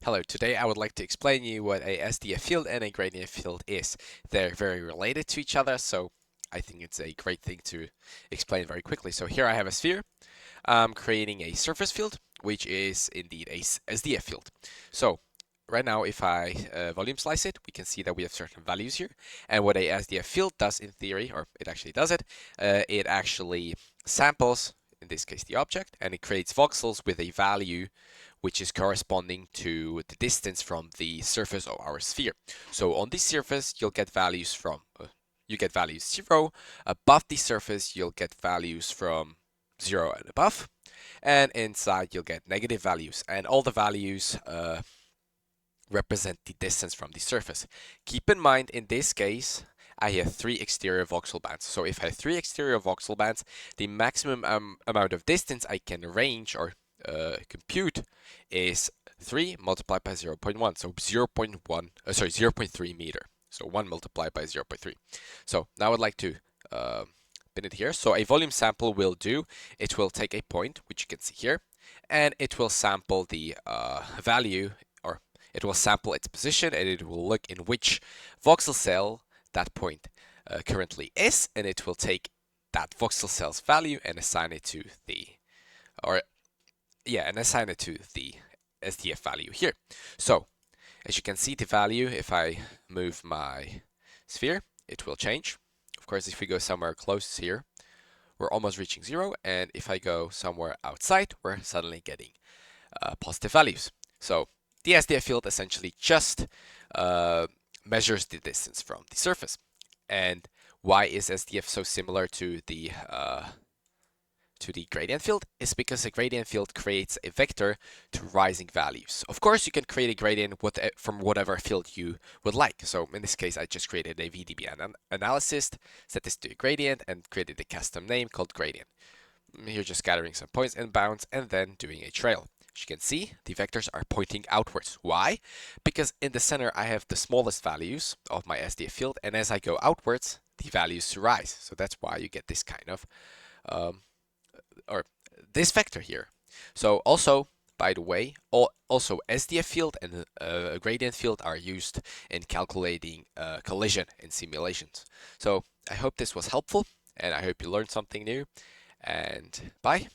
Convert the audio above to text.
Hello, today I would like to explain you what a SDF field and a gradient field is. They're very related to each other, so I think it's a great thing to explain very quickly. So here I have a sphere. I'm creating a surface field, which is indeed a SDF field. So right now, if I volume slice it, we can see that we have certain values here. And what a SDF field does in theory, or it actually does it actually samples, in this case the object, and it creates voxels with a value which is corresponding to the distance from the surface of our sphere. So on this surface, you'll get values from, you get values 0. Above the surface, you'll get values from 0 and above. And inside, you'll get negative values. And all the values represent the distance from the surface. Keep in mind, in this case, I have 3 exterior voxel bands. So if I have 3 exterior voxel bands, the maximum amount of distance I can range or compute is 3 multiplied by 0.1. So 0.3 meter. So 1 multiplied by 0.3. So now I'd like to pin it here. So a volume sample will do, it will take a point, which you can see here, and it will sample the value, or it will sample its position, and it will look in which voxel cell that point currently is, and it will take that voxel cell's value and assign it to the, and assign it to the SDF value here. So as you can see, the value, if I move my sphere, it will change. Of course, if we go somewhere close here, we're almost reaching 0. And if I go somewhere outside, we're suddenly getting positive values. So the SDF field essentially just measures the distance from the surface. And why is SDF so similar to the gradient field? Is because a gradient field creates a vector to rising values. Of course, you can create a gradient from whatever field you would like. So in this case, I just created a VDB analysis, set this to a gradient, and created a custom name called gradient. Here, just gathering some points and bounds, and then doing a trail. As you can see, the vectors are pointing outwards. Why? Because in the center, I have the smallest values of my SDF field, and as I go outwards, the values rise. So that's why you get this kind of or this vector here. So also, by the way, also SDF field and gradient field are used in calculating collision in simulations. So I hope this was helpful, and I hope you learned something new, and bye.